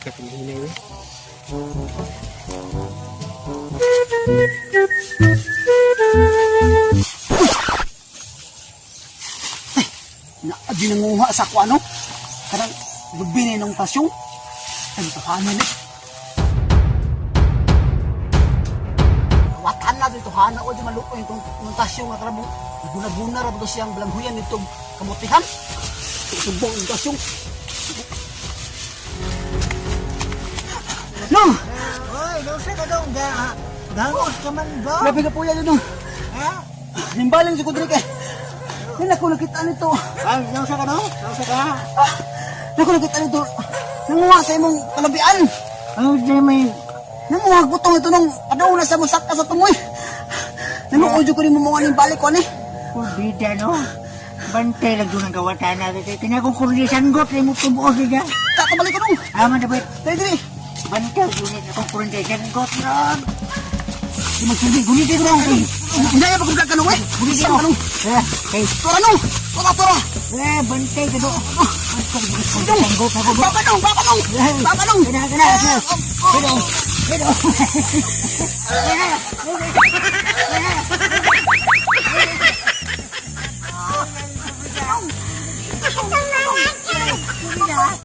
Kapilihinay we. Naadi nanguha sa ako ano? Karang lubinay ng tasyong. Ano tahanan eh? Watan na dito hana o di maluko yung tasyong nga karang guna-guna ra ba siyang balanghuyan nito kamutihan? Subong yung tasyong. No! Oy, dosa ka dong gangos ka man ba? Grabe ka po yan no. Ha? Nimbalang si Kudrik eh. Hindi ako nakita nito. Ay, dosa ka dong? Dosa ka? Hindi ako nakita nito. Nanguha sa imong kalabian. Oh, Jimmy. Nanguha butong ito nung padauna sa musak ka sa tumoy. Nanguudyo ko rin mo mga balik ko ani. Bida no? Bantay lang doon ang kawatan natin. Kinakong kurlisan got, ay mo tumuos niya. Kakabalik ko nung. Aman na ba? Dali dali. Bantay doon akong kurlisan got ron. Di magsundi ko nung. Hindi na pagkulag ka nung eh. Guniti ka nung. Hey, Tora nung. Tora. bantay ka doon. Bapa nung. Bapa nung. Kena.